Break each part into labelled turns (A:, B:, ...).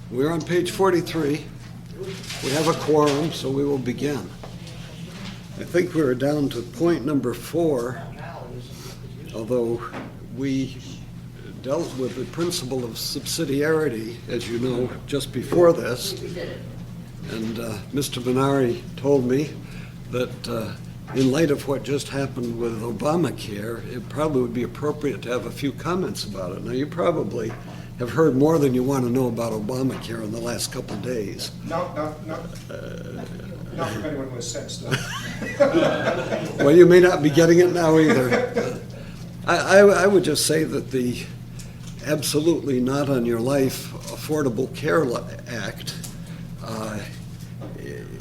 A: We're on page 43. We have a quorum, so we will begin. I think we're down to point number 4, although we dealt with the principle of subsidiarity, as you know, just before this. And Mr. Benari told me that in light of what just happened with Obamacare, it probably would be appropriate to have a few comments about it. Now, you probably have heard more than you want to know about Obamacare in the last couple of days.
B: Not from anyone who has sense, though.
A: Well, you may not be getting it now either. I would just say that the absolutely not on your life Affordable Care Act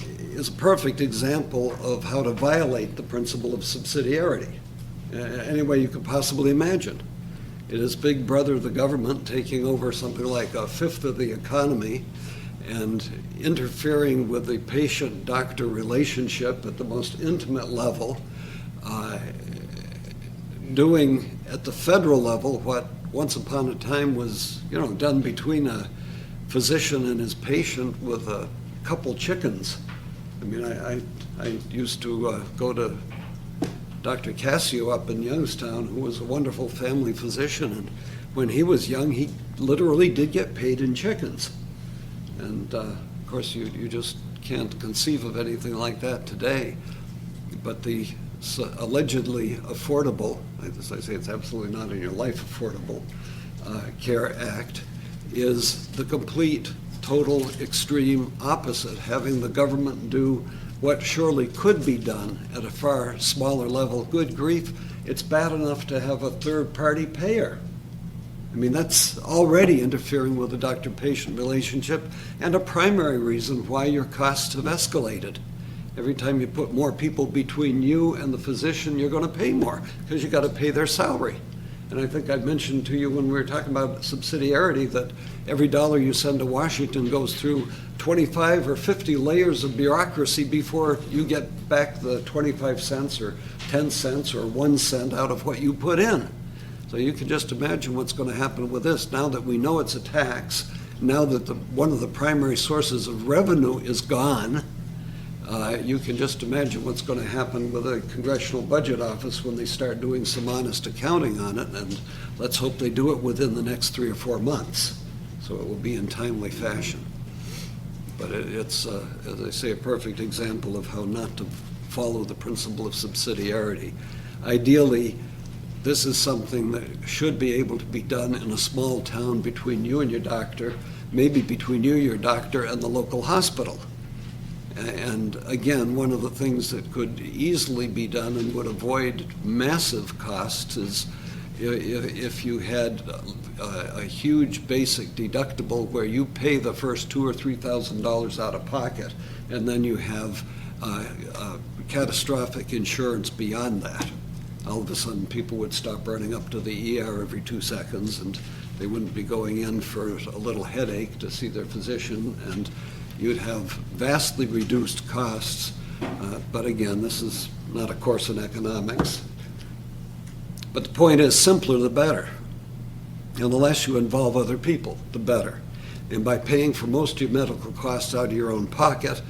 A: is a perfect example of how to violate the principle of subsidiarity any way you could possibly imagine. It is Big Brother, the government, taking over something like a fifth of the economy and interfering with the patient-doctor relationship at the most intimate level, doing at the federal level what once upon a time was, done between a physician and his patient with a couple chickens. I mean, I used to go to Dr. Cassio up in Youngstown, who was a wonderful family physician, and when he was young, he literally did get paid in chickens. And of course, you just can't conceive of anything like that today. But the allegedly affordable, as I say, it's absolutely not in your life affordable Care Act, is the complete, total, extreme opposite, having the government do what surely could be done at a far smaller level. Good grief, it's bad enough to have a third-party payer. I mean, that's already interfering with the doctor-patient relationship and a primary reason why your costs have escalated. Every time you put more people between you and the physician, you're going to pay more because you got to pay their salary. And I think I mentioned to you when we were talking about subsidiarity that every dollar you send to Washington goes through 25 or 50 layers of bureaucracy before you get back the 25 cents or 10 cents or 1 cent out of what you put in. So you can just imagine what's going to happen with this now that we know it's a tax, now that one of the primary sources of revenue is gone. You can just imagine what's going to happen with the Congressional Budget Office when they start doing some honest accounting on it, and let's hope they do it within the next 3 or 4 months, so it will be in timely fashion. But it's, as I say, a perfect example of how not to follow the principle of subsidiarity. Ideally, this is something that should be able to be done in a small town between you and your doctor, maybe between you, your doctor, and the local hospital. And again, one of the things that could easily be done and would avoid massive costs is if you had a huge basic deductible where you pay the first $2,000 or $3,000 out of pocket, and then you have catastrophic insurance beyond that. All of a sudden, people would stop running up to the ER every 2 seconds, and they wouldn't be going in for a little headache to see their physician, and you'd have vastly reduced costs. But again, this is not a course in economics. But the point is, simpler the better. And the less you involve other people, the better. And by paying for most of your medical costs out of your own pocket,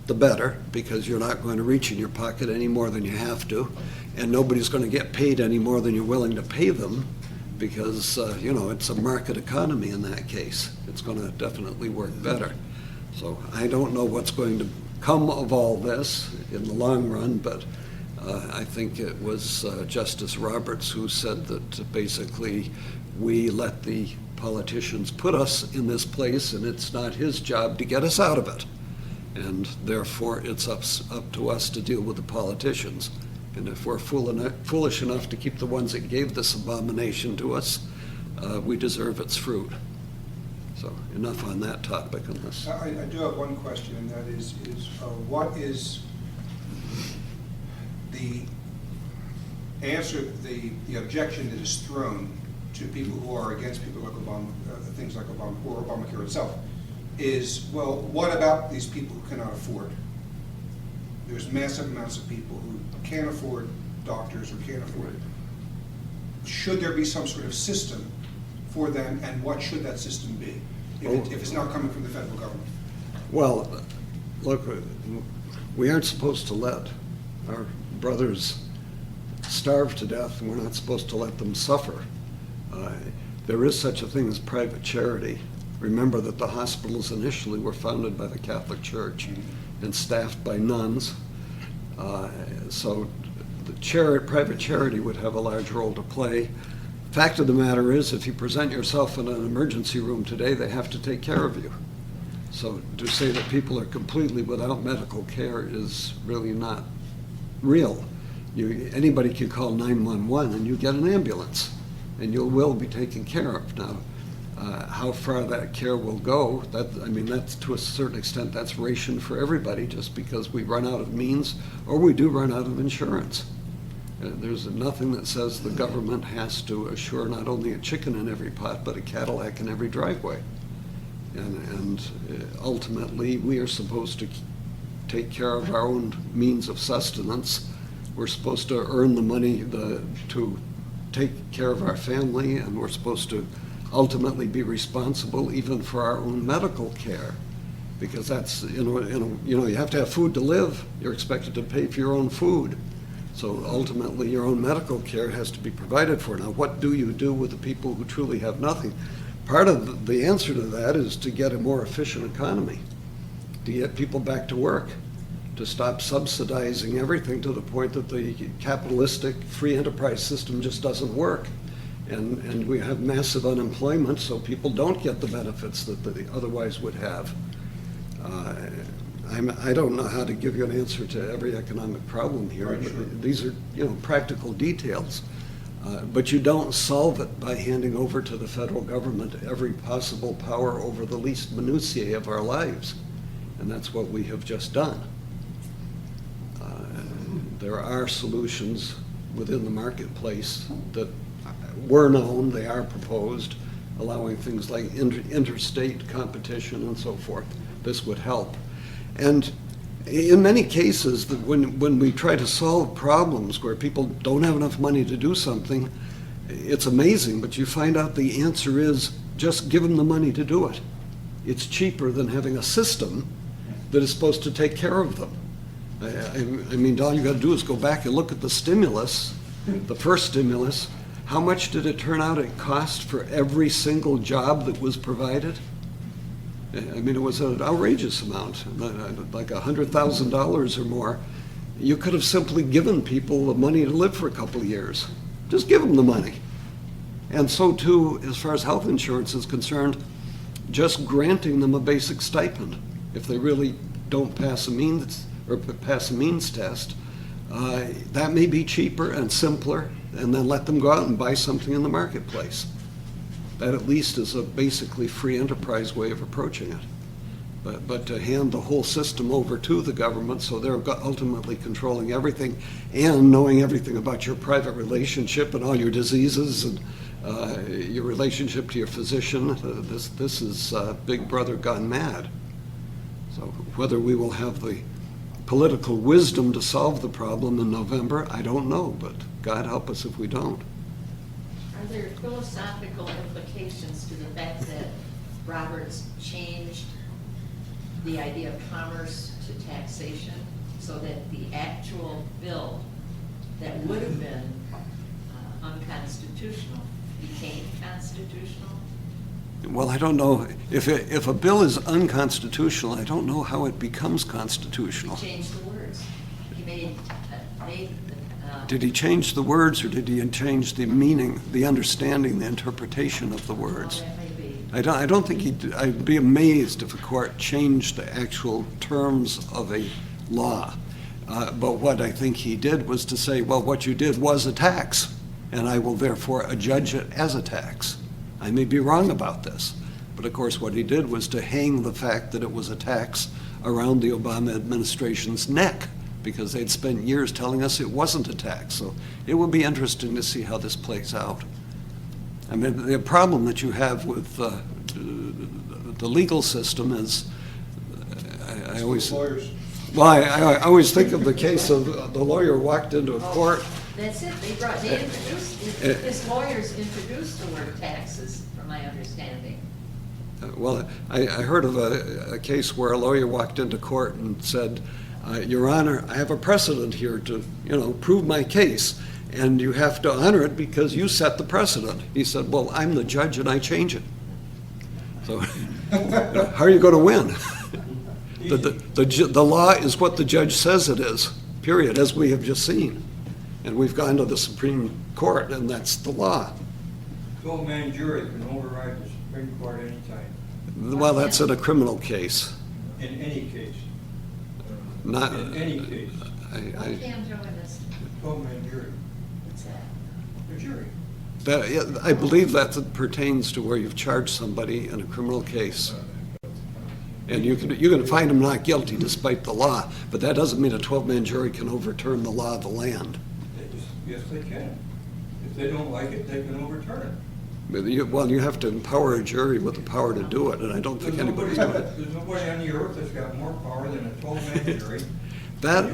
A: the better, because you're not going to reach in your pocket any more than you have to, and nobody's going to get paid any more than you're willing to pay them, because, it's a market economy in that case. It's going to definitely work better. So I don't know what's going to come of all this in the long run, but I think it was Justice Roberts who said that basically we let the politicians put us in this place, and it's not his job to get us out of it. And therefore, it's up to us to deal with the politicians. And if we're foolish enough to keep the ones that gave this abomination to us, we deserve its fruit. So enough on that topic. Unless
B: I do have one question, and that is what is the answer, the objection that is thrown to people who are against people like things like Obama or Obamacare itself is, well, what about these people who cannot afford? There's massive amounts of people who can't afford doctors or can't afford it. Should there be some sort of system for them, and what should that system be? if it's not coming from the federal government?
A: Well, look, we aren't supposed to let our brothers starve to death, and we're not supposed to let them suffer. There is such a thing as private charity. Remember that the hospitals initially were founded by the Catholic Church and staffed by nuns. So the private charity would have a large role to play. Fact of the matter is, if you present yourself in an emergency room today, they have to take care of you. So to say that people are completely without medical care is really not real. Anybody can call 911 and you get an ambulance, and you will be taken care of. Now, how far that care will go, that's to a certain extent, that's rationed for everybody just because we run out of means or we do run out of insurance. There's nothing that says the government has to assure not only a chicken in every pot, but a Cadillac in every driveway. And ultimately, we are supposed to take care of our own means of sustenance. We're supposed to earn the money to take care of our family, and we're supposed to ultimately be responsible even for our own medical care, because that's, you have to have food to live. You're expected to pay for your own food. So ultimately, your own medical care has to be provided for. Now, what do you do with the people who truly have nothing? Part of the answer to that is to get a more efficient economy, to get people back to work, to stop subsidizing everything to the point that the capitalistic free enterprise system just doesn't work. And we have massive unemployment, so people don't get the benefits that they otherwise would have. I don't know how to give you an answer to every economic problem here.
B: Right, sure.
A: These are, practical details. But you don't solve it by handing over to the federal government every possible power over the least minutiae of our lives. And that's what we have just done. There are solutions within the marketplace that were known, they are proposed, allowing things like interstate competition and so forth. This would help. And in many cases, when we try to solve problems where people don't have enough money to do something, it's amazing, but you find out the answer is just give them the money to do it. It's cheaper than having a system that is supposed to take care of them. I mean, all you got to do is go back and look at the stimulus, the first stimulus. How much did it turn out it cost for every single job that was provided? I mean, it was an outrageous amount, like $100,000 or more. You could have simply given people the money to live for a couple of years. Just give them the money. And so too, as far as health insurance is concerned, just granting them a basic stipend. If they really don't pass a means test, that may be cheaper and simpler, and then let them go out and buy something in the marketplace. That at least is a basically free enterprise way of approaching it. But to hand the whole system over to the government so they're ultimately controlling everything and knowing everything about your private relationship and all your diseases and your relationship to your physician, this is Big Brother gone mad. So whether we will have the political wisdom to solve the problem in November, I don't know, but God help us if we don't.
C: Are there philosophical implications to the fact that Roberts changed the idea of commerce to taxation so that the actual bill that would have been unconstitutional became constitutional?
A: Well, I don't know. If a bill is unconstitutional, I don't know how it becomes constitutional.
C: He changed the words. He made
A: Did he change the words, or did he change the meaning, the understanding, the interpretation of the words?
C: that may be.
A: I don't think I'd be amazed if a court changed the actual terms of a law. But what I think he did was to say, well, what you did was a tax, and I will therefore adjudge it as a tax. I may be wrong about this, but of course what he did was to hang the fact that it was a tax around the Obama administration's neck, because they'd spent years telling us it wasn't a tax. So it will be interesting to see how this plays out. I mean, the problem that you have with the legal system is, I always...
B: Lawyers.
A: Well, I always think of the case of the lawyer walked into a court.
C: That's it. They introduced, his lawyers introduced the word taxes, from my understanding.
A: Well, I heard of a case where a lawyer walked into court and said, Your Honor, I have a precedent here to, prove my case, and you have to honor it because you set the precedent. He said, well, I'm the judge and I change it. So how are you going to win? The law is what the judge says it is, period, as we have just seen. And we've gone to the Supreme Court, and that's the law.
D: 12-man jury can override the Supreme Court anytime,
A: Well, that's in a criminal case.
D: in any case.
A: Not,
D: In any case,
C: What can join us?
D: 12-man jury,
C: What's that?
D: a jury.
A: I believe that pertains to where you've charged somebody in a criminal case. And you can find them not guilty despite the law, but that doesn't mean a 12-man jury can overturn the law of the land.
D: Yes, they can. If they don't like it, they can overturn it.
A: Well, you have to empower a jury with the power to do it, and I don't think
D: There's
A: anybody's doing it.
D: There's nobody on the earth that's got more power than a 12-man jury.
A: That,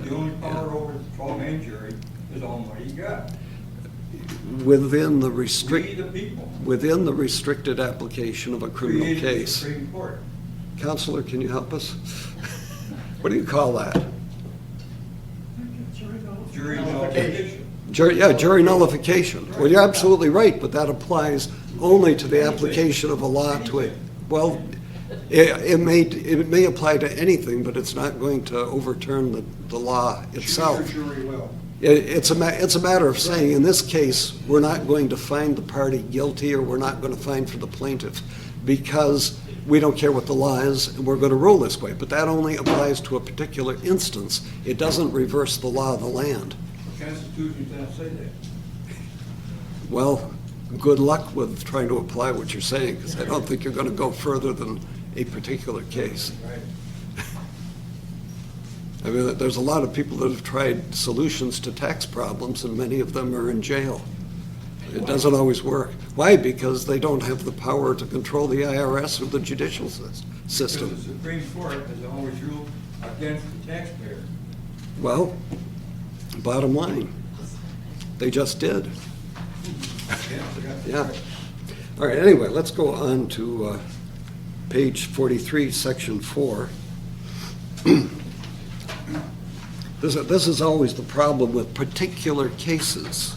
D: The only power over the 12-man jury is Almighty God.
A: within the
D: We, the people,
A: within the restricted application of a criminal
D: created the
A: case.
D: Supreme Court.
A: Counselor, can you help us? What do you call that?
D: Jury nullification.
A: Jury nullification. Well, you're absolutely right, but that applies only to the application of a law to it. Well, it may apply to anything, but it's not going to overturn the law itself.
B: Jury will.
A: It's a matter of saying, in this case, we're not going to find the party guilty, or we're not going to find for the plaintiff, because we don't care what the law is, and we're going to rule this way. But that only applies to a particular instance. It doesn't reverse the law of the land.
D: The Constitution doesn't say that.
A: Well, good luck with trying to apply what you're saying, because I don't think you're going to go further than a particular case.
D: Right.
A: I mean, there's a lot of people that have tried solutions to tax problems, and many of them are in jail. It doesn't always work. Why? Because they don't have the power to control the IRS or the judicial system.
D: Because the Supreme Court has always ruled against the taxpayer.
A: Well, bottom line, they just did. Yeah. All right, anyway, let's go on to page 43, section 4. This is always the problem with particular cases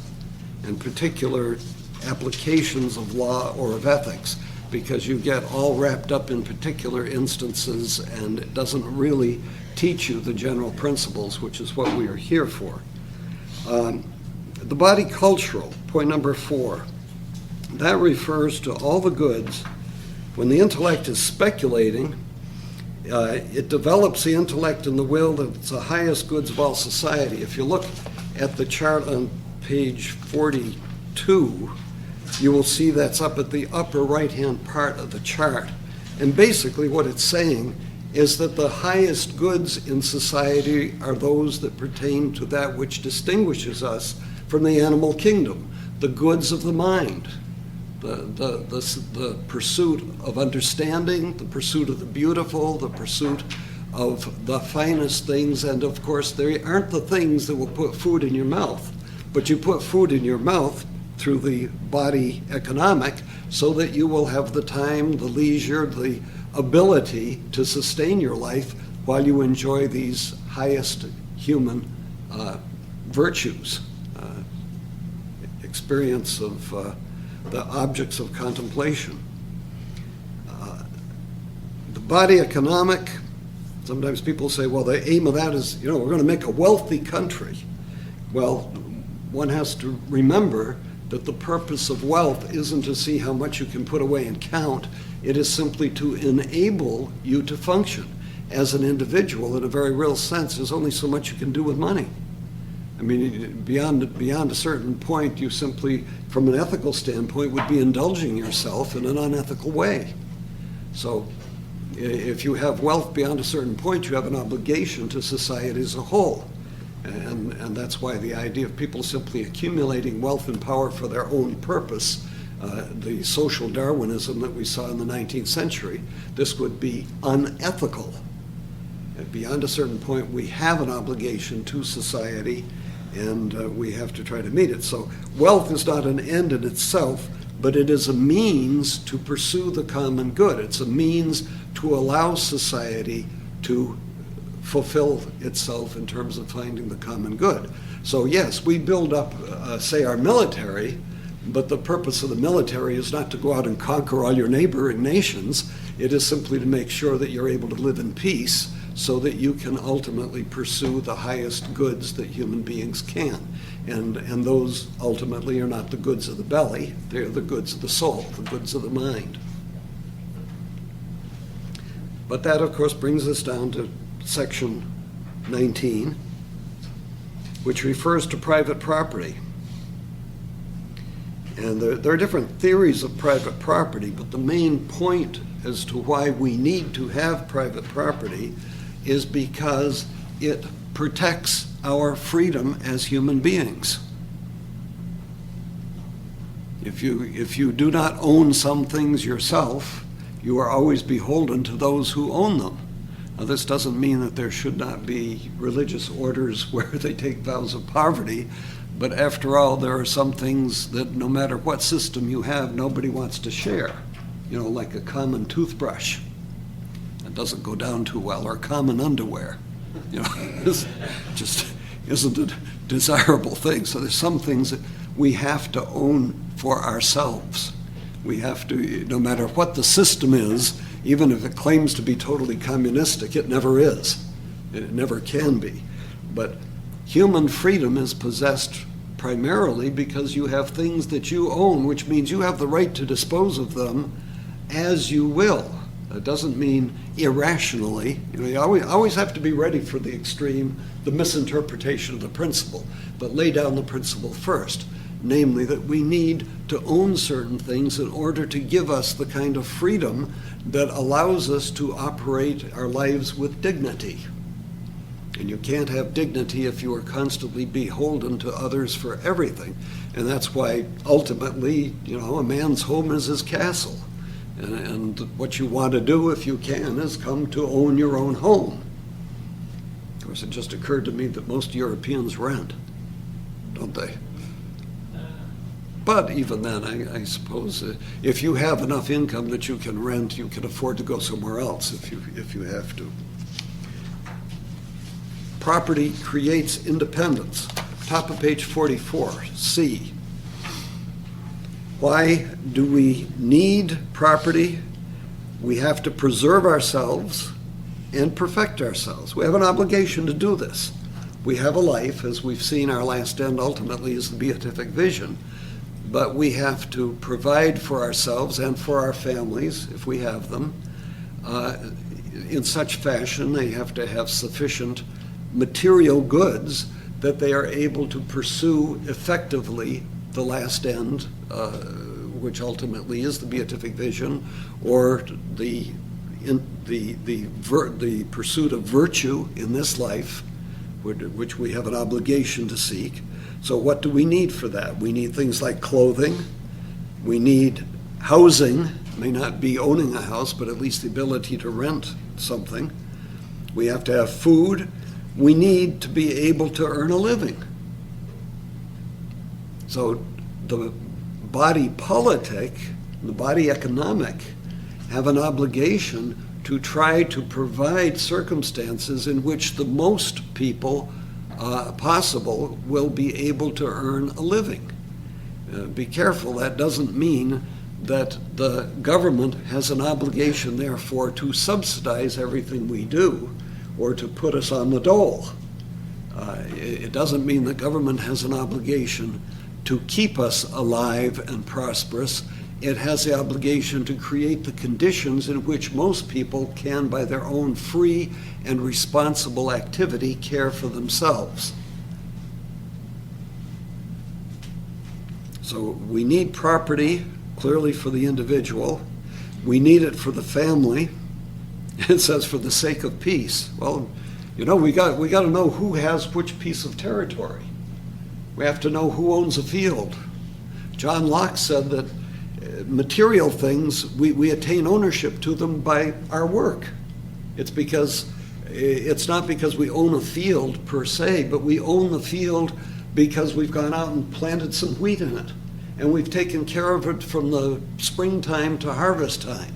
A: and particular applications of law or of ethics, because you get all wrapped up in particular instances, and it doesn't really teach you the general principles, which is what we are here for. The body cultural, point number 4, that refers to all the goods. When the intellect is speculating, it develops the intellect and the will that's the highest goods of all society. If you look at the chart on page 42, you will see that's up at the upper right-hand part of the chart. And basically what it's saying is that the highest goods in society are those that pertain to that which distinguishes us from the animal kingdom, the goods of the mind, the pursuit of understanding, the pursuit of the beautiful, the pursuit of the finest things, and of course they aren't the things that will put food in your mouth, but you put food in your mouth through the body economic so that you will have the time, the leisure, the ability to sustain your life while you enjoy these highest human virtues, experience of the objects of contemplation. The body economic, sometimes people say, well, the aim of that is, we're going to make a wealthy country. Well, one has to remember that the purpose of wealth isn't to see how much you can put away and count. It is simply to enable you to function as an individual in a very real sense. There's only so much you can do with money. I mean, beyond a certain point, you simply, from an ethical standpoint, would be indulging yourself in an unethical way. So if you have wealth beyond a certain point, you have an obligation to society as a whole. And that's why the idea of people simply accumulating wealth and power for their own purpose, the social Darwinism that we saw in the 19th century, this would be unethical. And beyond a certain point, we have an obligation to society, and we have to try to meet it. So wealth is not an end in itself, but it is a means to pursue the common good. It's a means to allow society to fulfill itself in terms of finding the common good. So yes, we build up, say, our military, but the purpose of the military is not to go out and conquer all your neighboring nations. It is simply to make sure that you're able to live in peace so that you can ultimately pursue the highest goods that human beings can. And those ultimately are not the goods of the belly, they're the goods of the soul, the goods of the mind. But that, of course, brings us down to section 19, which refers to private property. And there are different theories of private property, but the main point as to why we need to have private property is because it protects our freedom as human beings. If you do not own some things yourself, you are always beholden to those who own them. Now, this doesn't mean that there should not be religious orders where they take vows of poverty, but after all, there are some things that no matter what system you have, nobody wants to share. You know, like a common toothbrush. That doesn't go down too well, or common underwear. You know, this just isn't a desirable thing. So there's some things that we have to own for ourselves. We have to, no matter what the system is, even if it claims to be totally communistic, it never is. It never can be. But human freedom is possessed primarily because you have things that you own, which means you have the right to dispose of them as you will. It doesn't mean irrationally. You know, you always have to be ready for the extreme, the misinterpretation of the principle, but lay down the principle first, namely that we need to own certain things in order to give us the kind of freedom that allows us to operate our lives with dignity. And you can't have dignity if you are constantly beholden to others for everything. And that's why ultimately, you know, a man's home is his castle. And what you want to do, if you can, is come to own your own home. Of course, it just occurred to me that most Europeans rent, don't they? But even then, I suppose if you have enough income that you can rent, you can afford to go somewhere else if you have to. Property creates independence. Top of page 44, C. Why do we need property? We have to preserve ourselves and perfect ourselves. We have an obligation to do this. We have a life, as we've seen, our last end ultimately is the beatific vision, but we have to provide for ourselves and for our families, if we have them, in such fashion they have to have sufficient material goods that they are able to pursue effectively the last end, which ultimately is the beatific vision, or the pursuit of virtue in this life, which we have an obligation to seek. So what do we need for that? We need things like clothing. We need housing, may not be owning a house, but at least the ability to rent something. We have to have food. We need to be able to earn a living. So the body politic, the body economic, have an obligation to try to provide circumstances in which the most people possible will be able to earn a living. Be careful, that doesn't mean that the government has an obligation, therefore, to subsidize everything we do or to put us on the dole. It doesn't mean the government has an obligation to keep us alive and prosperous. It has the obligation to create the conditions in which most people can, by their own free and responsible activity, care for themselves. So we need property, clearly, for the individual. We need it for the family. It says for the sake of peace. Well, you know, we got to know who has which piece of territory. We have to know who owns a field. John Locke said that material things, we attain ownership to them by our work. It's not because we own a field per se, but we own the field because we've gone out and planted some wheat in it. and we've taken care of it from the springtime to harvest time.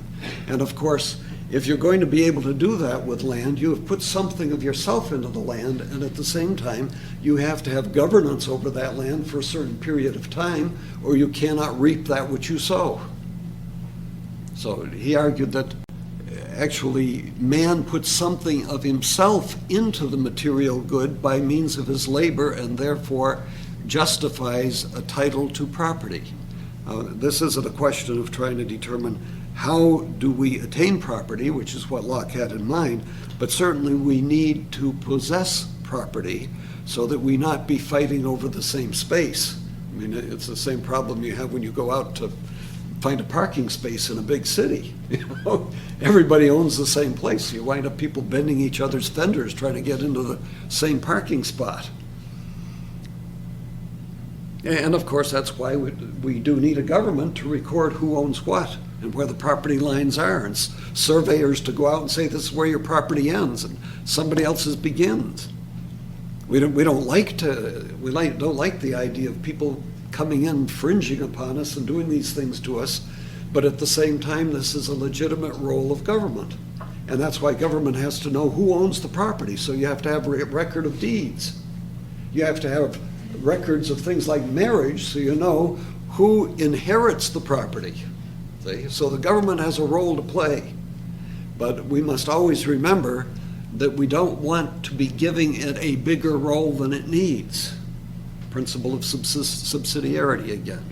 A: And of course, if you're going to be able to do that with land, you have put something of yourself into the land, and at the same time, you have to have governance over that land for a certain period of time, or you cannot reap that which you sow. So he argued that actually man puts something of himself into the material good by means of his labor, and therefore justifies a title to property. This isn't a question of trying to determine how do we attain property, which is what Locke had in mind, but certainly we need to possess property so that we not be fighting over the same space. I mean, it's the same problem you have when you go out to find a parking space in a big city. You know, everybody owns the same place. You wind up people bending each other's fenders trying to get into the same parking spot. And of course, that's why we do need a government to record who owns what and where the property lines are, and surveyors to go out and say this is where your property ends and somebody else's begins. We don't like the idea of people coming in, infringing upon us and doing these things to us, but at the same time, this is a legitimate role of government. And that's why government has to know who owns the property. So you have to have a record of deeds. You have to have records of things like marriage, so you know who inherits the property. See? So the government has a role to play. But we must always remember that we don't want to be giving it a bigger role than it needs. Principle of subsidiarity again.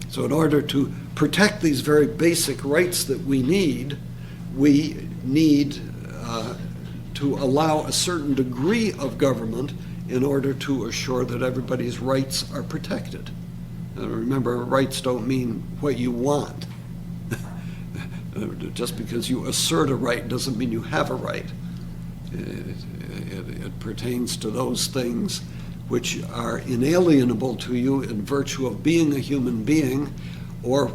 A: So in order to protect these very basic rights that we need to allow a certain degree of government in order to assure that everybody's rights are protected. Remember, rights don't mean what you want. Just because you assert a right doesn't mean you have a right. It pertains to those things which are inalienable to you in virtue of being a human being, or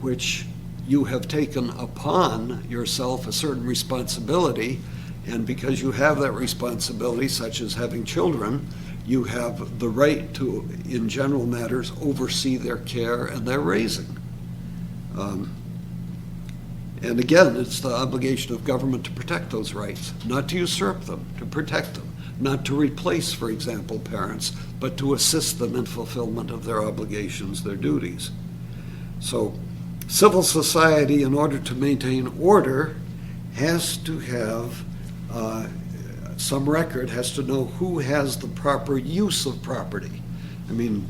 A: which you have taken upon yourself a certain responsibility, and because you have that responsibility, such as having children, you have the right to, in general matters, oversee their care and their raising. And again, it's the obligation of government to protect those rights, not to usurp them, to protect them, not to replace, for example, parents, but to assist them in fulfillment of their obligations, their duties. So civil society, in order to maintain order, has to have some record, has to know who has the proper use of property. I mean,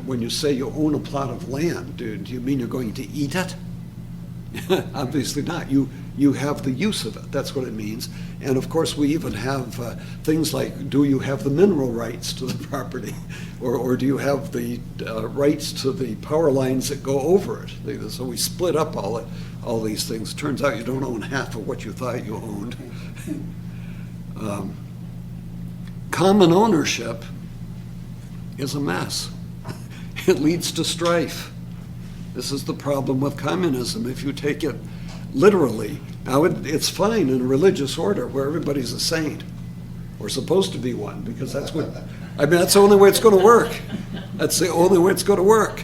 A: when you say you own a plot of land, do you mean you're going to eat it? Obviously not. You have the use of it. That's what it means. And of course, we even have things like, do you have the mineral rights to the property? Or do you have the rights to the power lines that go over it? So we split up all these things. Turns out you don't own half of what you thought you owned. Common ownership is a mess. It leads to strife. This is the problem with communism. If you take it literally, now it's fine in a religious order where everybody's a saint, or supposed to be one, because that's the only way it's going to work. That's the only way it's going to work.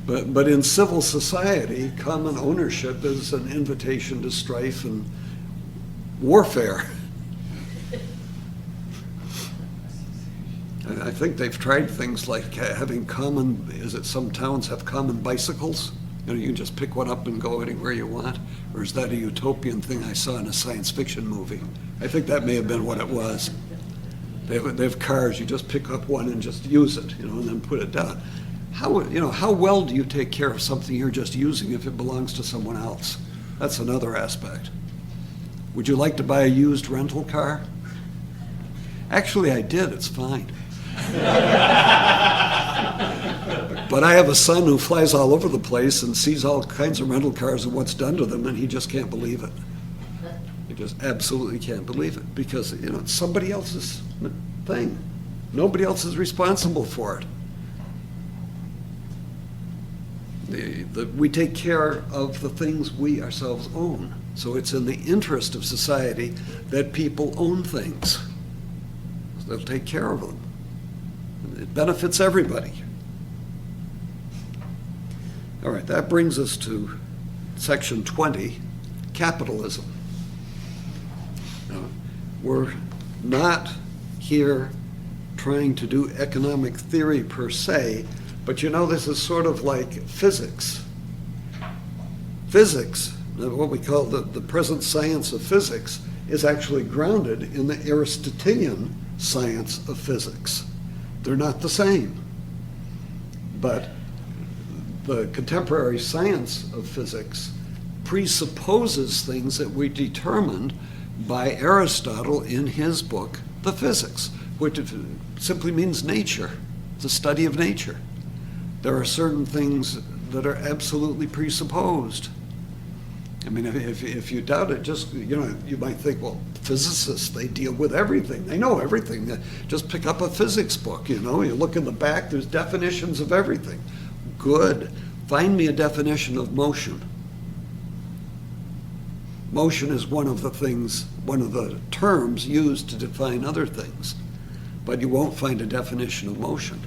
A: But in civil society, common ownership is an invitation to strife and warfare. I think they've tried things like having some towns have common bicycles? You know, you can just pick one up and go anywhere you want? Or is that a utopian thing I saw in a science fiction movie? I think that may have been what it was. They have cars, you just pick up one and just use it, and then put it down. How well do you take care of something you're just using if it belongs to someone else? That's another aspect. Would you like to buy a used rental car? Actually, I did. It's fine. But I have a son who flies all over the place and sees all kinds of rental cars and what's done to them, and he just can't believe it. He just absolutely can't believe it because, it's somebody else's thing. Nobody else is responsible for it. We take care of the things we ourselves own. So it's in the interest of society that people own things. They'll take care of them. It benefits everybody. All right, that brings us to section 20, capitalism. Now, we're not here trying to do economic theory per se, but this is sort of like physics. Physics, what we call the present science of physics, is actually grounded in the Aristotelian science of physics. They're not the same. But the contemporary science of physics presupposes things that we determined by Aristotle in his book, The Physics, which simply means nature, the study of nature. There are certain things that are absolutely presupposed. I mean, if you doubt it, just, you might think, well, physicists, they deal with everything. They know everything. Just pick up a physics book, you look in the back, there's definitions of everything. Good. Find me a definition of motion. Motion is one of the terms used to define other things, but you won't find a definition of motion.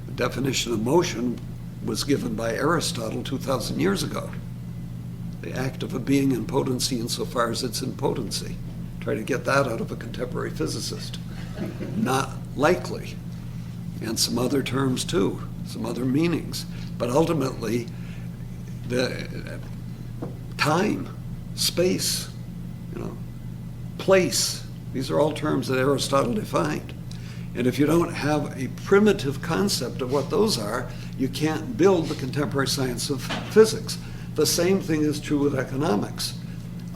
A: The definition of motion was given by Aristotle 2,000 years ago. The act of a being in potency insofar as it's in potency. Try to get that out of a contemporary physicist. Not likely. And some other terms too, some other meanings. But ultimately, the time, space, place, these are all terms that Aristotle defined. And if you don't have a primitive concept of what those are, you can't build the contemporary science of physics. The same thing is true with economics.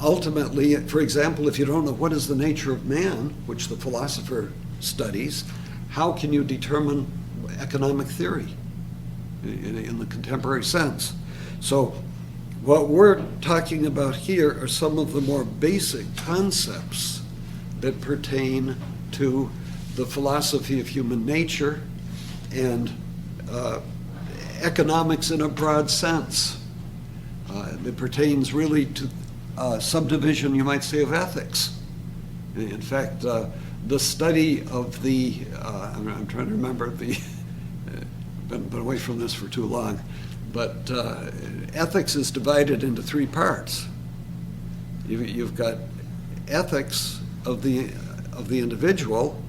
A: Ultimately, for example, if you don't know what is the nature of man, which the philosopher studies, how can you determine economic theory in the contemporary sense? So what we're talking about here are some of the more basic concepts that pertain to the philosophy of human nature and economics in a broad sense. It pertains really to subdivision, you might say, of ethics. In fact, the study of I'm trying to remember been away from this for too long, but ethics is divided into three parts. You've got ethics of the individual,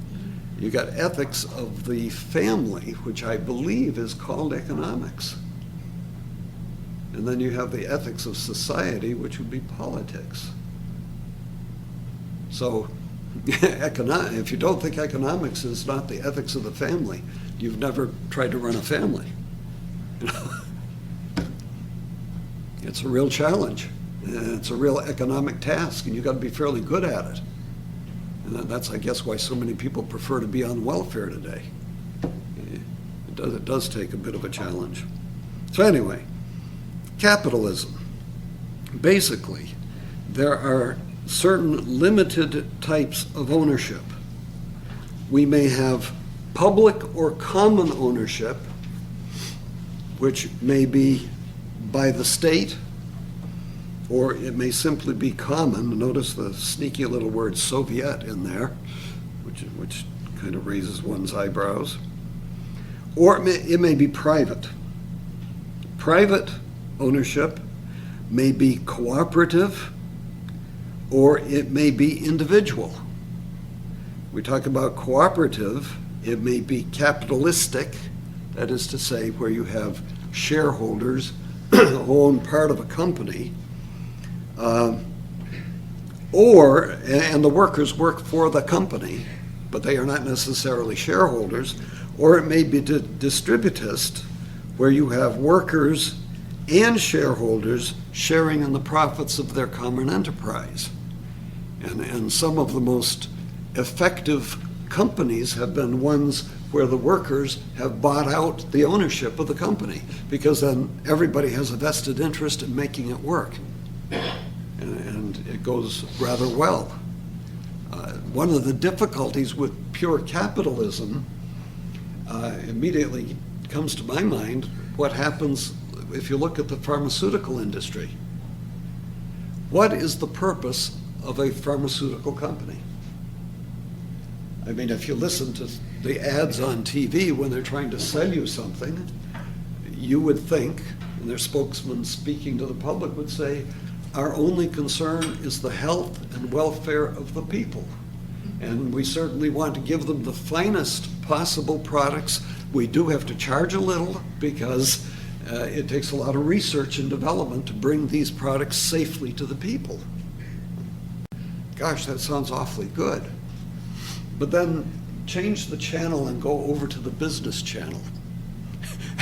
A: you've got ethics of the family, which I believe is called economics. And then you have the ethics of society, which would be politics. So, if you don't think economics is not the ethics of the family, you've never tried to run a family. It's a real challenge. It's a real economic task, and you've got to be fairly good at it. And that's, I guess, why so many people prefer to be on welfare today. It does take a bit of a challenge. So anyway, capitalism. Basically, there are certain limited types of ownership. We may have public or common ownership, which may be by the state, or it may simply be common. Notice the sneaky little word Soviet in there, which kind of raises one's eyebrows. Or it may be private. Private ownership may be cooperative, or it may be individual. We talk about cooperative, it may be capitalistic, that is to say, where you have shareholders who own part of a company, and the workers work for the company, but they are not necessarily shareholders. Or it may be distributist, where you have workers and shareholders sharing in the profits of their common enterprise. And some of the most effective companies have been ones where the workers have bought out the ownership of the company, because then everybody has a vested interest in making it work. And it goes rather well. One of the difficulties with pure capitalism immediately comes to my mind what happens if you look at the pharmaceutical industry. What is the purpose of a pharmaceutical company? I mean, if you listen to the ads on TV when they're trying to sell you something, you would think, and their spokesman speaking to the public would say, our only concern is the health and welfare of the people. And we certainly want to give them the finest possible products. We do have to charge a little because it takes a lot of research and development to bring these products safely to the people. Gosh, that sounds awfully good. But then change the channel and go over to the business channel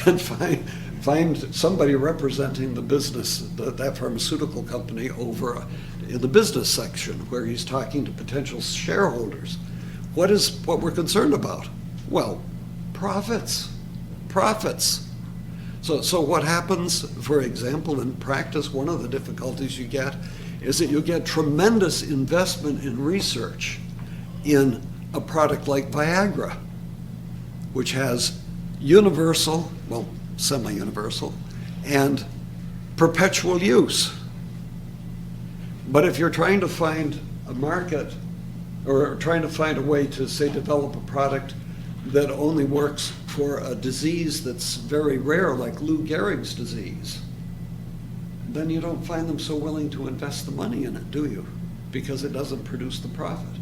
A: and find somebody representing the business, that pharmaceutical company, over in the business section where he's talking to potential shareholders. What we're concerned about? Well, profits. So what happens, for example, in practice, one of the difficulties you get is that you get tremendous investment in research in a product like Viagra, which has universal, well, semi-universal, and perpetual use. But if you're trying to find a market or trying to find a way to, say, develop a product that only works for a disease that's very rare, like Lou Gehrig's disease, then you don't find them so willing to invest the money in it, do you? Because it doesn't produce the profit.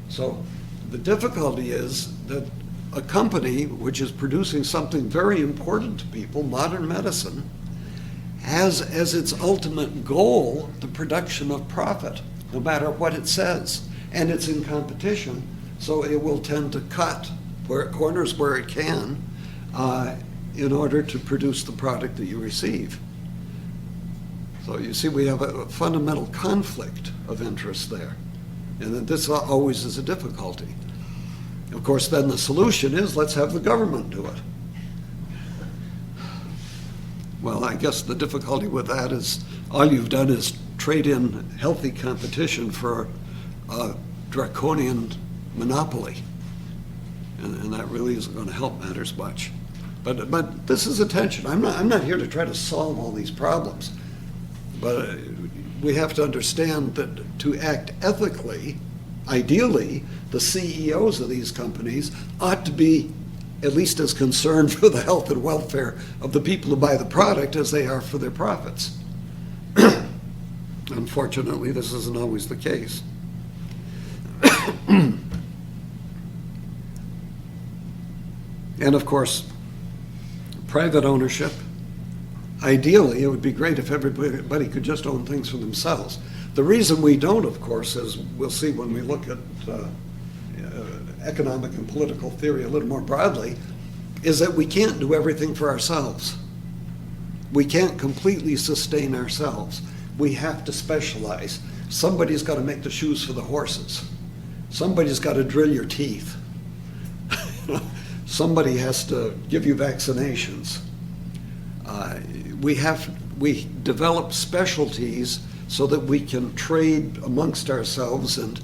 A: So the difficulty is that a company which is producing something very important to people, modern medicine, has as its ultimate goal the production of profit, no matter what it says. And it's in competition, so it will tend to cut corners where it can in order to produce the product that you receive. So you see, we have a fundamental conflict of interest there. And that this always is a difficulty. Of course, then the solution is, let's have the government do it. Well, I guess the difficulty with that is all you've done is trade in healthy competition for a draconian monopoly. And that really isn't going to help matters much. But this is a tension. I'm not here to try to solve all these problems. But we have to understand that to act ethically, ideally, the CEOs of these companies ought to be at least as concerned for the health and welfare of the people who buy the product as they are for their profits. Unfortunately, this isn't always the case. And of course, private ownership. Ideally, it would be great if everybody could just own things for themselves. The reason we don't, of course, as we'll see when we look at economic and political theory a little more broadly, is that we can't do everything for ourselves. We can't completely sustain ourselves. We have to specialize. Somebody's got to make the shoes for the horses. Somebody's got to drill your teeth. Somebody has to give you vaccinations. We develop specialties so that we can trade amongst ourselves and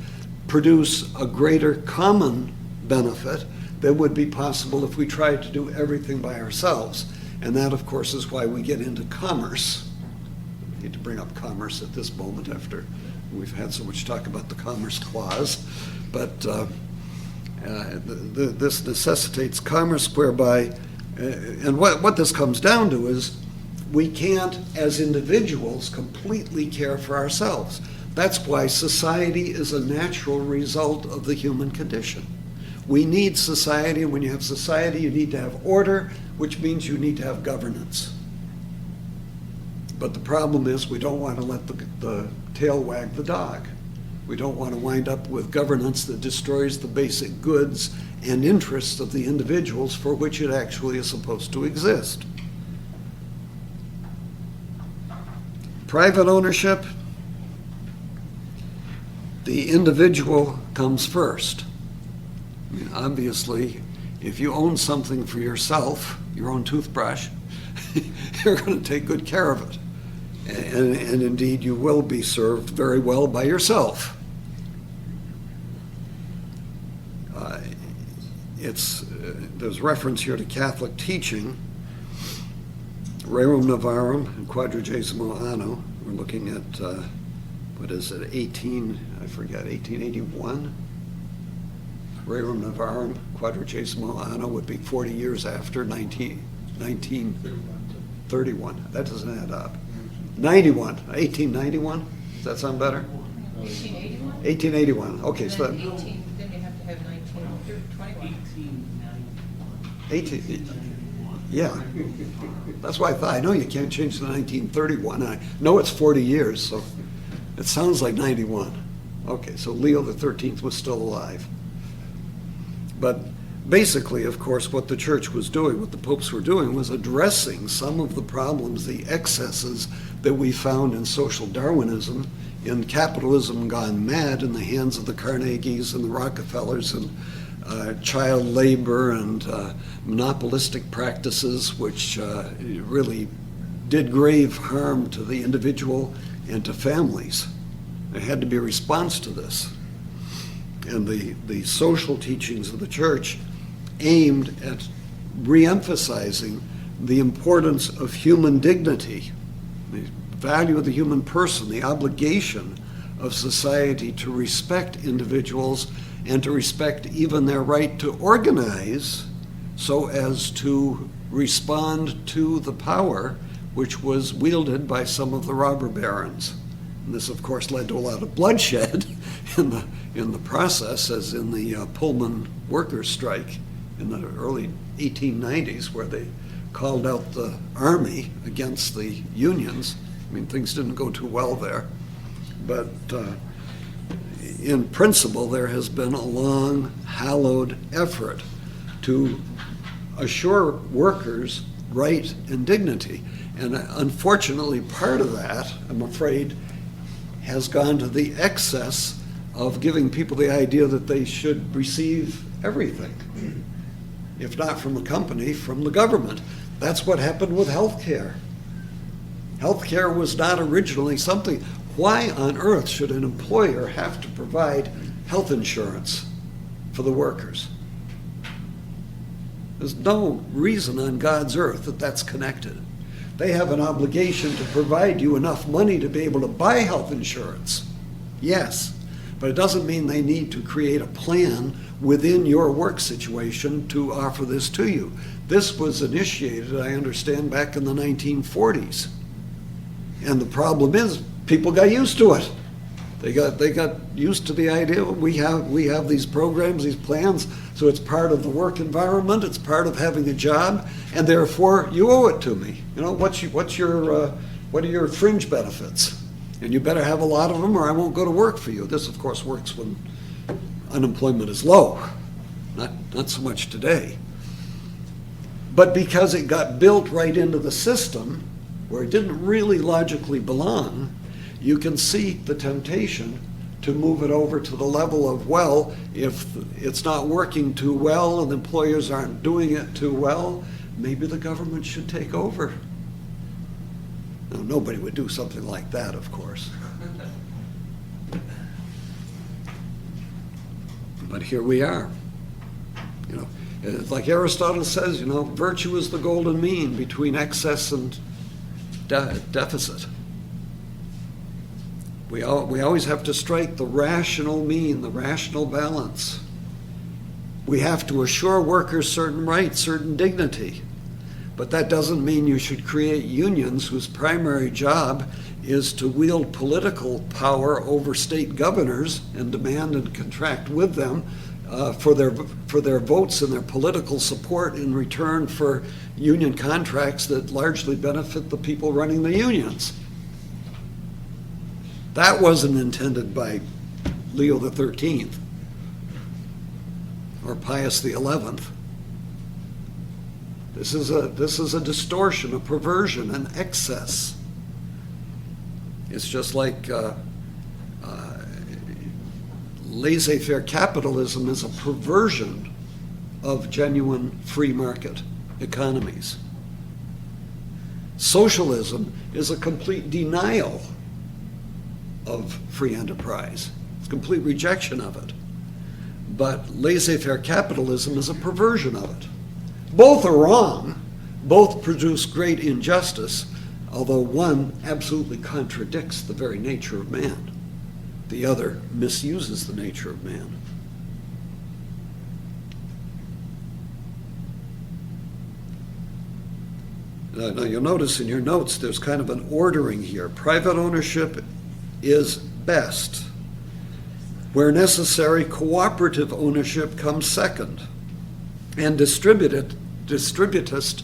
A: produce a greater common benefit than would be possible if we tried to do everything by ourselves. And that, of course, is why we get into commerce. I hate to bring up commerce at this moment after we've had so much talk about the Commerce Clause, but this necessitates commerce whereby, and what this comes down to is, we can't, as individuals, completely care for ourselves. That's why society is a natural result of the human condition. We need society, and when you have society, you need to have order, which means you need to have governance. But the problem is we don't want to let the tail wag the dog. We don't want to wind up with governance that destroys the basic goods and interests of the individuals for which it actually is supposed to exist. Private ownership, the individual comes first. I mean, obviously, if you own something for yourself, your own toothbrush, you're going to take good care of it. And indeed, you will be served very well by yourself. There's reference here to Catholic teaching. Rerum Novarum and Quadragesimo Anno. We're looking at, 1881? Rerum Novarum, Quadragesimo Anno would be 40 years after 1931. That doesn't add up. 91, 1891? Does that sound better?
C: 1881?
A: 1881, okay, so
C: Then
A: that,
C: 18, then you have to have 1921.
A: 18, yeah. That's why I thought, I know you can't change to 1931. I know it's 40 years, so it sounds like 91. Okay, so Leo the 13th was still alive. But basically, of course, what the church was doing, what the popes were doing, was addressing some of the problems, the excesses that we found in social Darwinism, in capitalism gone mad in the hands of the Carnegies and the Rockefellers, and child labor and monopolistic practices, which really did grave harm to the individual and to families. There had to be a response to this. And the social teachings of the church aimed at re-emphasizing the importance of human dignity, the value of the human person, the obligation of society to respect individuals and to respect even their right to organize so as to respond to the power which was wielded by some of the robber barons. And this, of course, led to a lot of bloodshed in the process, as in the Pullman workers' strike in the early 1890s, where they called out the army against the unions. I mean, things didn't go too well there. But in principle, there has been a long, hallowed effort to assure workers right and dignity. And unfortunately, part of that, I'm afraid, has gone to the excess of giving people the idea that they should receive everything, if not from the company, from the government. That's what happened with health care. Health care was not originally something. Why on earth should an employer have to provide health insurance for the workers? There's no reason on God's earth that that's connected. They have an obligation to provide you enough money to be able to buy health insurance. Yes, but it doesn't mean they need to create a plan within your work situation to offer this to you. This was initiated, I understand, back in the 1940s. And the problem is, people got used to it. They got used to the idea, we have these programs, these plans, so it's part of the work environment, it's part of having a job, and therefore you owe it to me. You know, what are your fringe benefits? And you better have a lot of them or I won't go to work for you. This, of course, works when unemployment is low, not so much today. But because it got built right into the system, where it didn't really logically belong, you can see the temptation to move it over to the level of, well, if it's not working too well and employers aren't doing it too well, maybe the government should take over. Now, nobody would do something like that, of course. But here we are. You know, it's like Aristotle says, you know, virtue is the golden mean between excess and deficit. We always have to strike the rational mean, the rational balance. We have to assure workers certain rights, certain dignity. But that doesn't mean you should create unions whose primary job is to wield political power over state governors and demand and contract with them for their votes and their political support in return for union contracts that largely benefit the people running the unions. That wasn't intended by Leo the 13th or Pius the 11th. This is a distortion, a perversion, an excess. It's just like laissez-faire capitalism is a perversion of genuine free market economies. Socialism is a complete denial of free enterprise. It's a complete rejection of it. But laissez-faire capitalism is a perversion of it. Both are wrong. Both produce great injustice, although one absolutely contradicts the very nature of man. The other misuses the nature of man. Now you'll notice in your notes, there's kind of an ordering here. Private ownership is best. Where necessary, cooperative ownership comes second. And distributist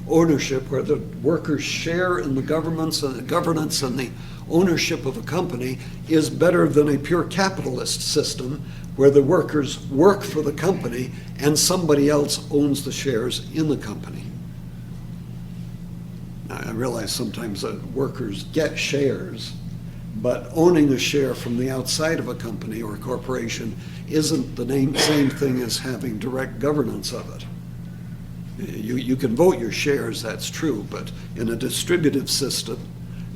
A: ownership, where the workers share in the governance and the ownership of a company, is better than a pure capitalist system where the workers work for the company and somebody else owns the shares in the company. Now, I realize sometimes that workers get shares, but owning a share from the outside of a company or a corporation isn't the same thing as having direct governance of it. You can vote your shares, that's true, but in a distributive system,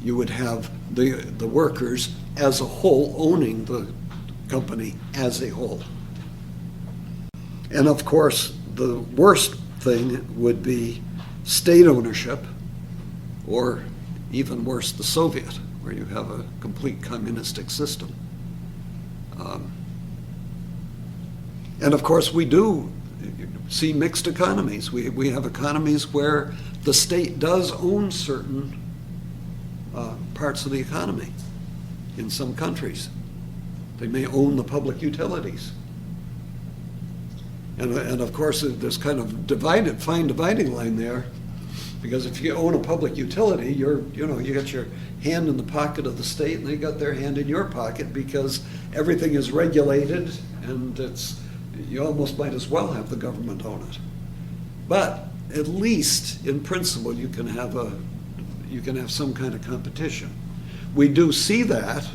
A: you would have the workers as a whole owning the company as a whole. And of course, the worst thing would be state ownership, or even worse, the Soviet, where you have a complete communistic system. And of course, we do see mixed economies. We have economies where the state does own certain parts of the economy. In some countries, they may own the public utilities. And of course, there's kind of fine dividing line there, because if you own a public utility, you got your hand in the pocket of the state, and they got their hand in your pocket, because everything is regulated, and you almost might as well have the government own it. But at least in principle, you can have some kind of competition. We do see that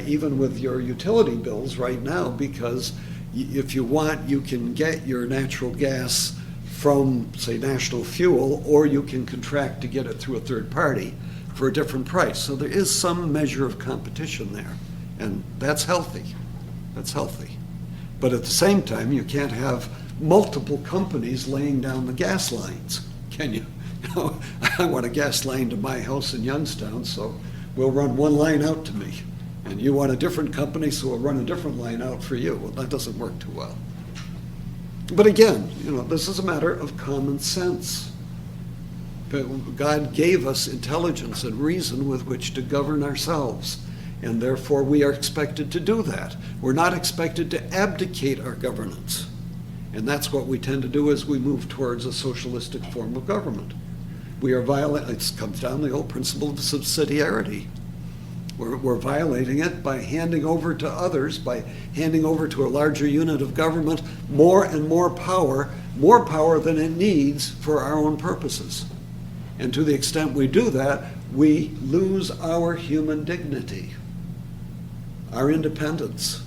A: even with your utility bills right now, because if you want, you can get your natural gas from, say, National Fuel, or you can contract to get it through a third party for a different price. So there is some measure of competition there, and that's healthy. That's healthy. But at the same time, you can't have multiple companies laying down the gas lines, can you? I want a gas line to my house in Youngstown, so we'll run one line out to me. And you want a different company, so we'll run a different line out for you. Well, that doesn't work too well. But again, this is a matter of common sense. God gave us intelligence and reason with which to govern ourselves, and therefore we are expected to do that. We're not expected to abdicate our governance. And that's what we tend to do as we move towards a socialistic form of government. We are it comes down to the old principle of subsidiarity. We're violating it by handing over to others, by handing over to a larger unit of government more and more power than it needs for our own purposes. And to the extent we do that, we lose our human dignity, our independence,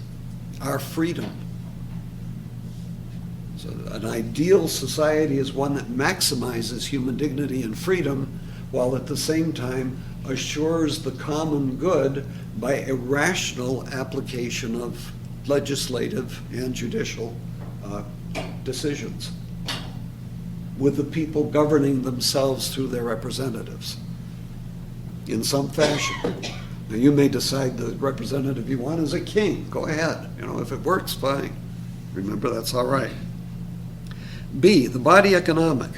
A: our freedom. So an ideal society is one that maximizes human dignity and freedom, while at the same time assures the common good by a rational application of legislative and judicial decisions, with the people governing themselves through their representatives in some fashion. Now, you may decide the representative you want is a king. Go ahead. If it works, fine. Remember, that's all right. B, the body economic.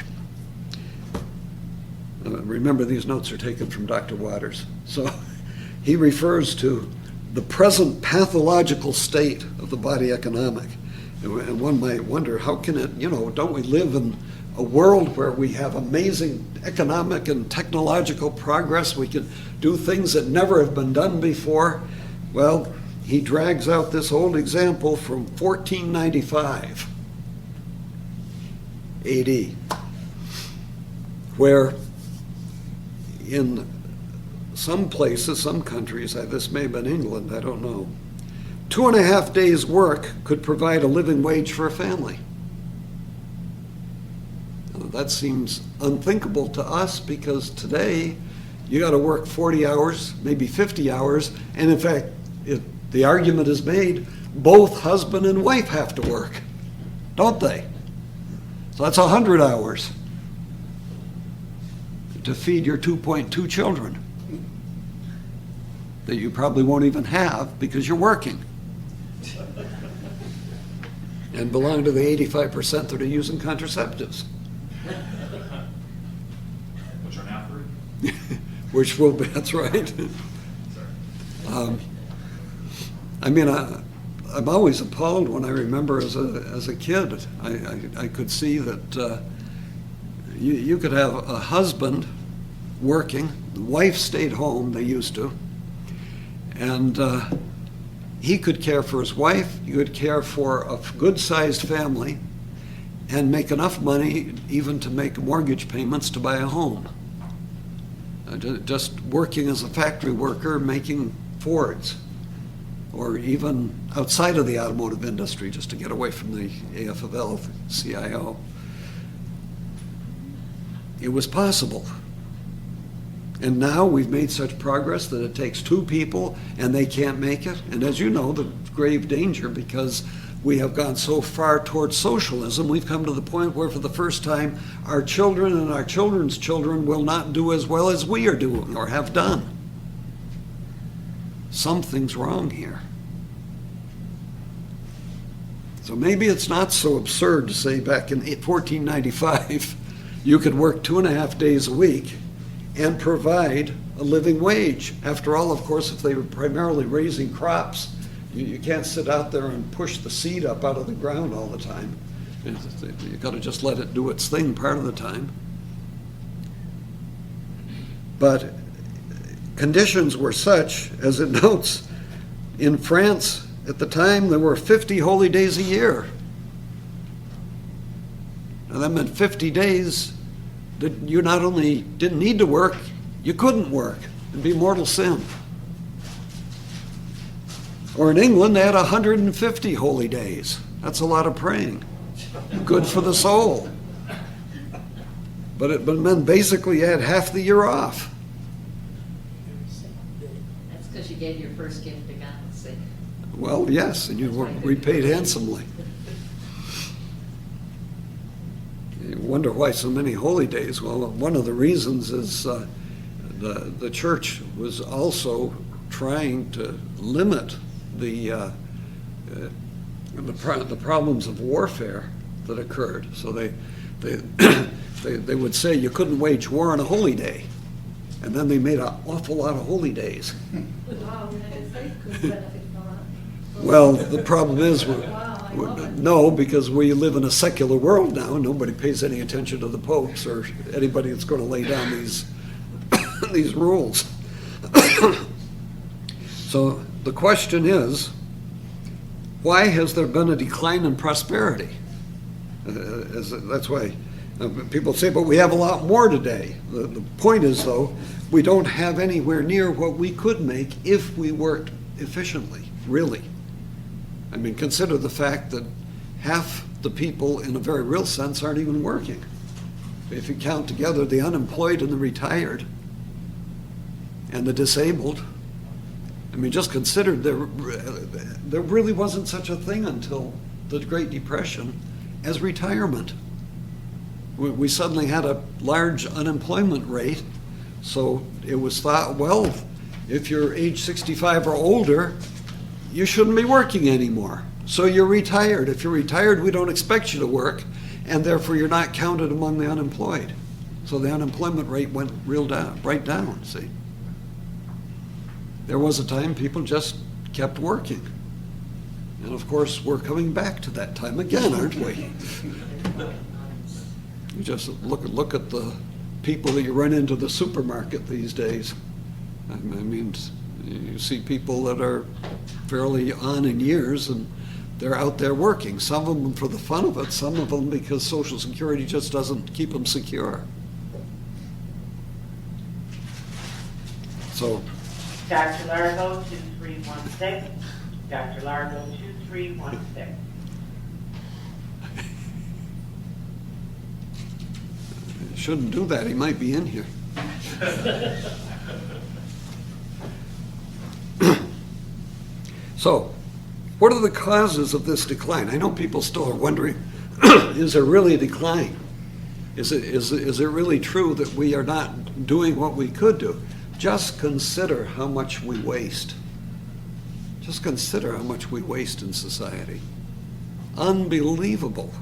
A: Remember, these notes are taken from Dr. Waters. So he refers to the present pathological state of the body economic. And one might wonder, how can it, don't we live in a world where we have amazing economic and technological progress? We can do things that never have been done before. Well, he drags out this old example from 1495 AD, where in some places, some countries, this may have been England, I don't know, 2.5 days' work could provide a living wage for a family. Now, that seems unthinkable to us, because today you got to work 40 hours, maybe 50 hours, and in fact, the argument is made, both husband and wife have to work, don't they? So that's 100 hours to feed your 2.2 children that you probably won't even have because you're working and belong to the 85% that are using contraceptives. Which will be, that's right. I mean, I'm always appalled when I remember as a kid, I could see that you could have a husband working, the wife stayed home, they used to, and he could care for his wife, he could care for a good-sized family, and make enough money even to make mortgage payments to buy a home. Just working as a factory worker, making Fords, or even outside of the automotive industry, just to get away from the AFL, CIO. It was possible. And now we've made such progress that it takes two people and they can't make it. And as you know, the grave danger, because we have gone so far towards socialism, we've come to the point where for the first time our children and our children's children will not do as well as we are doing or have done. Something's wrong here. So maybe it's not so absurd to say back in 1495 you could work 2.5 days a week and provide a living wage. After all, of course, if they were primarily raising crops, you can't sit out there and push the seed up out of the ground all the time. You've got to just let it do its thing part of the time. But conditions were such, as it notes, in France at the time there were 50 holy days a year. Now that meant 50 days that you not only didn't need to work, you couldn't work. It'd be mortal sin. Or in England, they had 150 holy days. That's a lot of praying. Good for the soul. But it meant basically you had half the year off.
C: That's because you gave your first gift to God, see?
A: Well, yes, and you were repaid handsomely. You wonder why so many holy days. Well, one of the reasons is the church was also trying to limit the problems of warfare that occurred. So they would say you couldn't wage war on a holy day, and then they made an awful lot of holy days.
E: Wow, United States could benefit from that.
A: Well, the problem is, no, because we live in a secular world now. Nobody pays any attention to the popes or anybody that's going to lay down these these rules. So the question is, why has there been a decline in prosperity? That's why people say, but we have a lot more today. The point is, though, we don't have anywhere near what we could make if we worked efficiently, really. I mean, consider the fact that half the people, in a very real sense, aren't even working. If you count together the unemployed and the retired and the disabled, I mean, just consider there really wasn't such a thing until the Great Depression as retirement. We suddenly had a large unemployment rate, so it was thought, well, if you're age 65 or older, you shouldn't be working anymore. So you're retired. If you're retired, we don't expect you to work, and therefore you're not counted among the unemployed. So the unemployment rate went right down, see. There was a time people just kept working. And of course, we're coming back to that time again, aren't we? You just look at the people that you run into the supermarket these days. I mean, you see people that are fairly on in years, and they're out there working. Some of them for the fun of it, some of them because Social Security just doesn't keep them secure. So,
F: Dr. Largo, 2316. Dr. Largo, 2316.
A: shouldn't do that. He might be in here. So, what are the causes of this decline? I know people still are wondering, is there really a decline? Is it really true that we are not doing what we could do? Just consider how much we waste. Just consider how much we waste in society. Unbelievable.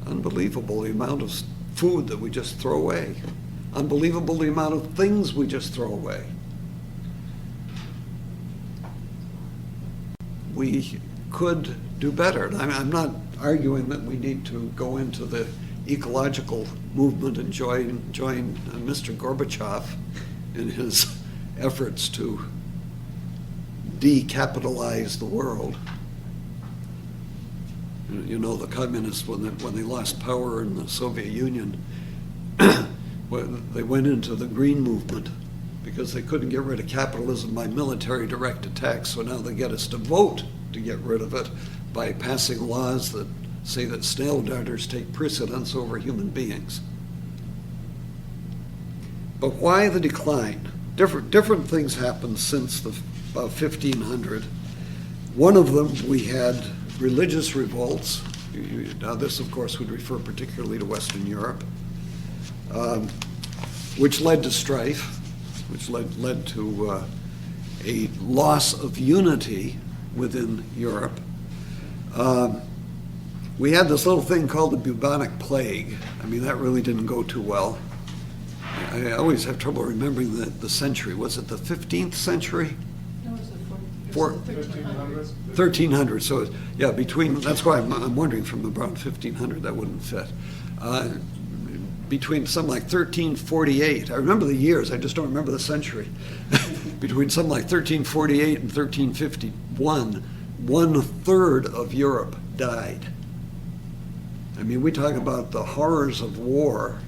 A: Unbelievable the amount of food that we just throw away. Unbelievable the amount of things we just throw away. We could do better. And I'm not arguing that we need to go into the ecological movement and join Mr. Gorbachev in his efforts to decapitalize the world. You know, the communists, when they lost power in the Soviet Union, they went into the green movement because they couldn't get rid of capitalism by military direct attacks, so now they get us to vote to get rid of it by passing laws that say that snail darters take precedence over human beings. But why the decline? Different things happened since about 1500. One of them, we had religious revolts. Now this, of course, would refer particularly to Western Europe, which led to strife, which led to a loss of unity within Europe. We had this little thing called the bubonic plague. I mean, that really didn't go too well. I always have trouble remembering the century. Was it the 15th century?
E: No, it was the
B: 1300s.
A: 1300. So, yeah, that's why I'm wondering from around 1500 that wouldn't fit. Between something like 1348, I remember the years, I just don't remember the century. Between something like 1348 and 1351, 1/3 of Europe died. I mean, we talk about the horrors of war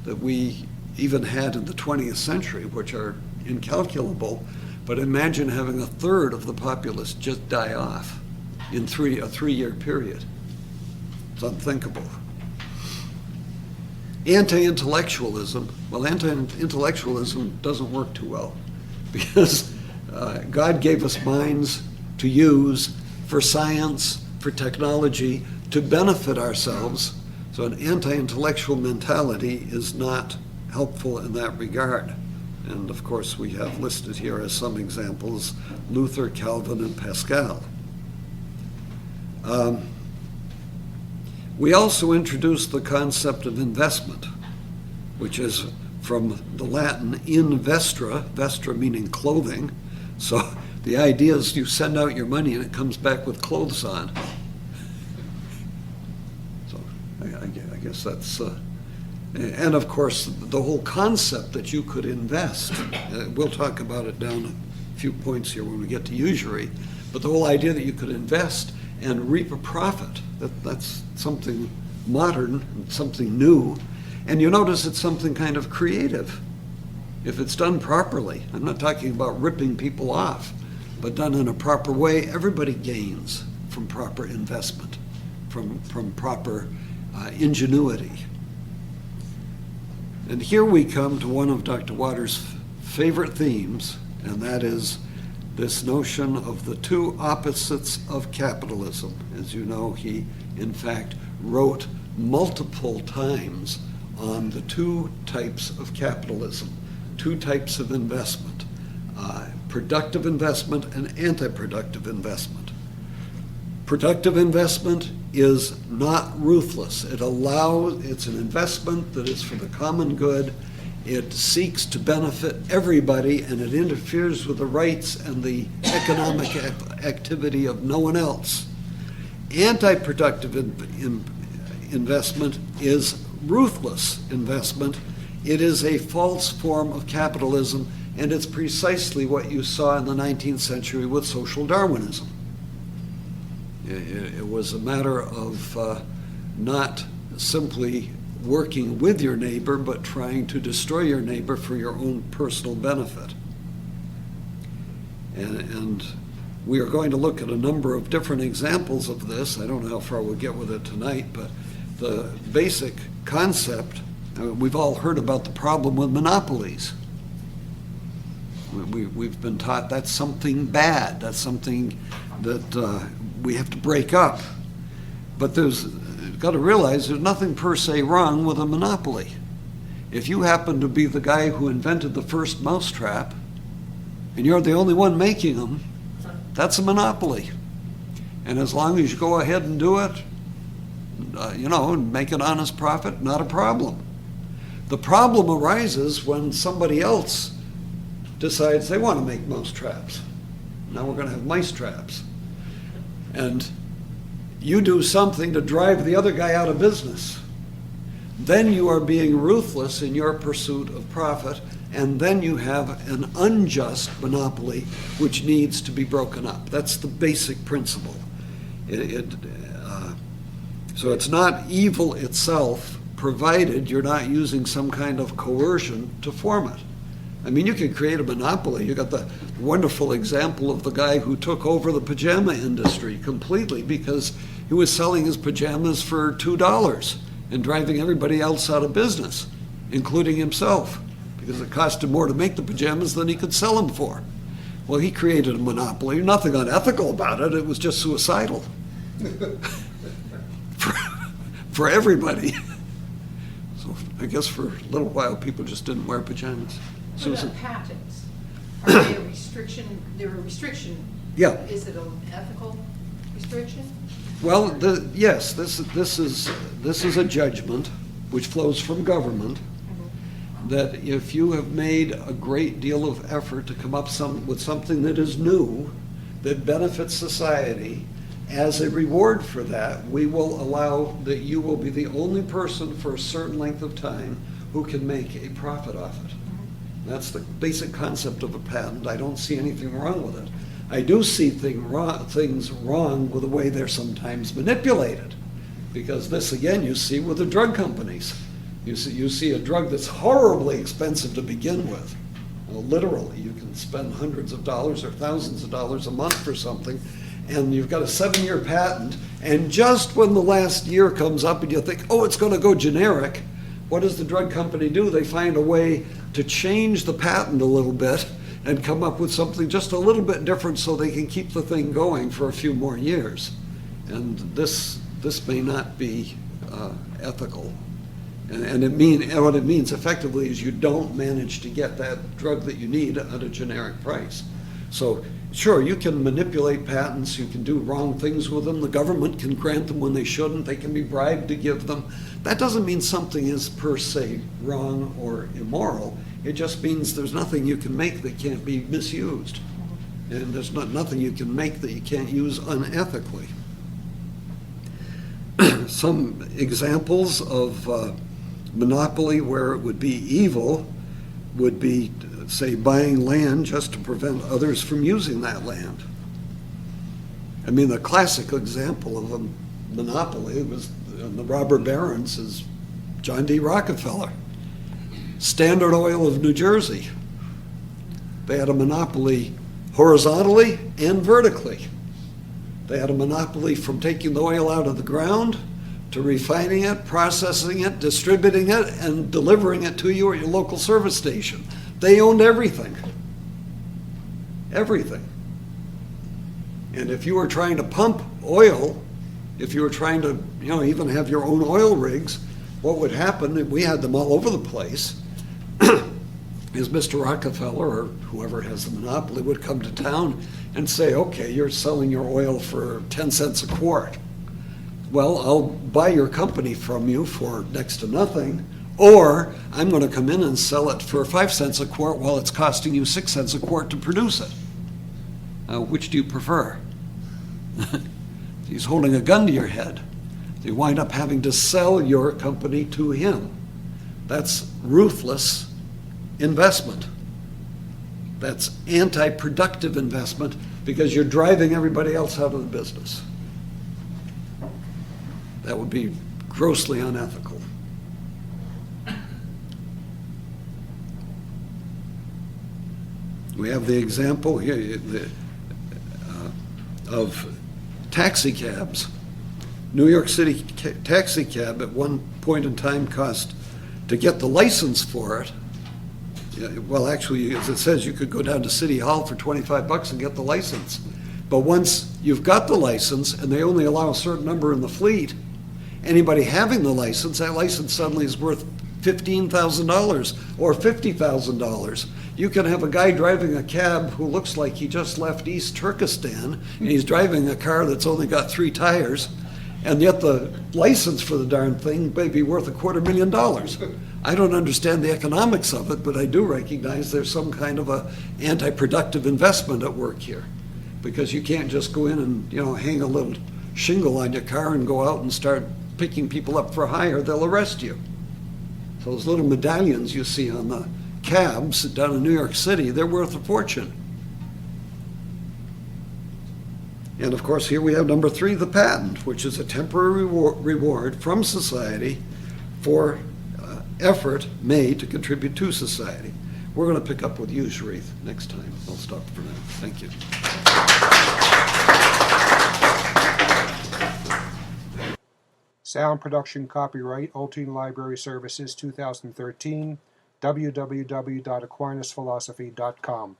A: that we even had in the 20th century, which are incalculable, but imagine having 1/3 of the populace just die off in a 3-year period. It's unthinkable. Anti-intellectualism, well, anti-intellectualism doesn't work too well because God gave us minds to use for science, for technology, to benefit ourselves. So an anti-intellectual mentality is not helpful in that regard. And of course, we have listed here as some examples Luther, Calvin, and Pascal. We also introduced the concept of investment, which is from the Latin in vestra, vestra meaning clothing. So the idea is you send out your money and it comes back with clothes on. So I guess that's, and of course, the whole concept that you could invest, we'll talk about it down a few points here when we get to usury, but the whole idea that you could invest and reap a profit, that's something modern, something new. And you notice it's something kind of creative if it's done properly. I'm not talking about ripping people off, but done in a proper way. Everybody gains from proper investment, from proper ingenuity. And here we come to one of Dr. Waters' favorite themes, and that is this notion of the two opposites of capitalism. As you know, he, in fact, wrote multiple times on the two types of capitalism, two types of investment, productive investment and anti-productive investment. Productive investment is not ruthless. It's an investment that is for the common good. It seeks to benefit everybody, and it interferes with the rights and the economic activity of no one else. Anti-productive investment is ruthless investment. It is a false form of capitalism, and it's precisely what you saw in the 19th century with social Darwinism. It was a matter of not simply working with your neighbor, but trying to destroy your neighbor for your own personal benefit. And we are going to look at a number of different examples of this. I don't know how far we'll get with it tonight, but the basic concept, we've all heard about the problem with monopolies. We've been taught that's something bad, that's something that we have to break up. But you've got to realize there's nothing per se wrong with a monopoly. If you happen to be the guy who invented the first mousetrap, and you're the only one making them, that's a monopoly. And as long as you go ahead and do it, and make an honest profit, not a problem. The problem arises when somebody else decides they want to make mouse traps. Now we're going to have mice traps. And you do something to drive the other guy out of business. Then you are being ruthless in your pursuit of profit, and then you have an unjust monopoly which needs to be broken up. That's the basic principle. So it's not evil itself, provided you're not using some kind of coercion to form it. I mean, you can create a monopoly. You got the wonderful example of the guy who took over the pajama industry completely because he was selling his pajamas for $2 and driving everybody else out of business, including himself, because it cost him more to make the pajamas than he could sell them for. Well, he created a monopoly. Nothing unethical about it. It was just suicidal for everybody. So I guess for a little while, people just didn't wear pajamas.
E: What
A: Susan?
E: about patents? Are they a restriction? They're a restriction.
A: Yeah.
E: Is it an ethical restriction?
A: Well, yes, this is a judgment which flows from government, that if you have made a great deal of effort to come up with something that is new, that benefits society, as a reward for that, we will allow that you will be the only person for a certain length of time who can make a profit off it. That's the basic concept of a patent. I don't see anything wrong with it. I do see things wrong with the way they're sometimes manipulated, because this, again, you see with the drug companies. You see a drug that's horribly expensive to begin with. Well, literally, you can spend hundreds of dollars or thousands of dollars a month for something, and you've got a 7-year patent, and just when the last year comes up and you think, oh, it's going to go generic, what does the drug company do? They find a way to change the patent a little bit and come up with something just a little bit different so they can keep the thing going for a few more years. And this may not be ethical. And what it means effectively is you don't manage to get that drug that you need at a generic price. So sure, you can manipulate patents, you can do wrong things with them, the government can grant them when they shouldn't, they can be bribed to give them. That doesn't mean something is per se wrong or immoral. It just means there's nothing you can make that can't be misused. And there's nothing you can make that you can't use unethically. Some examples of monopoly where it would be evil would be, say, buying land just to prevent others from using that land. I mean, the classic example of a monopoly was the robber barons is John D. Rockefeller. Standard Oil of New Jersey. They had a monopoly horizontally and vertically. They had a monopoly from taking the oil out of the ground to refining it, processing it, distributing it, and delivering it to you at your local service station. They owned everything. Everything. And if you were trying to pump oil, if you were trying to, even have your own oil rigs, what would happen, if we had them all over the place, is Mr. Rockefeller or whoever has the monopoly would come to town and say, okay, you're selling your oil for 10 cents a quart. Well, I'll buy your company from you for next to nothing, or I'm going to come in and sell it for 5 cents a quart while it's costing you 6 cents a quart to produce it. Which do you prefer? He's holding a gun to your head. You wind up having to sell your company to him. That's ruthless investment. That's anti-productive investment because you're driving everybody else out of the business. That would be grossly unethical. We have the example here of taxi cabs. New York City taxi cab at one point in time cost, to get the license for it, well, actually, as it says, you could go down to City Hall for $25 and get the license. But once you've got the license, and they only allow a certain number in the fleet, anybody having the license, that license suddenly is worth $15,000 or $50,000. You can have a guy driving a cab who looks like he just left East Turkestan, and he's driving a car that's only got 3 tires, and yet the license for the darn thing may be worth $250,000. I don't understand the economics of it, but I do recognize there's some kind of a anti-productive investment at work here. Because you can't just go in and, hang a little shingle on your car and go out and start picking people up for hire. They'll arrest you. So those little medallions you see on the cabs down in New York City, they're worth a fortune. And of course, here we have number 3, the patent, which is a temporary reward from society for effort made to contribute to society. We're going to pick up with you, Sharif, next time. I'll stop for now. Thank you.
B: Sound production copyright, Olteen Library Services, 2013, www.aquinasphilosophy.com.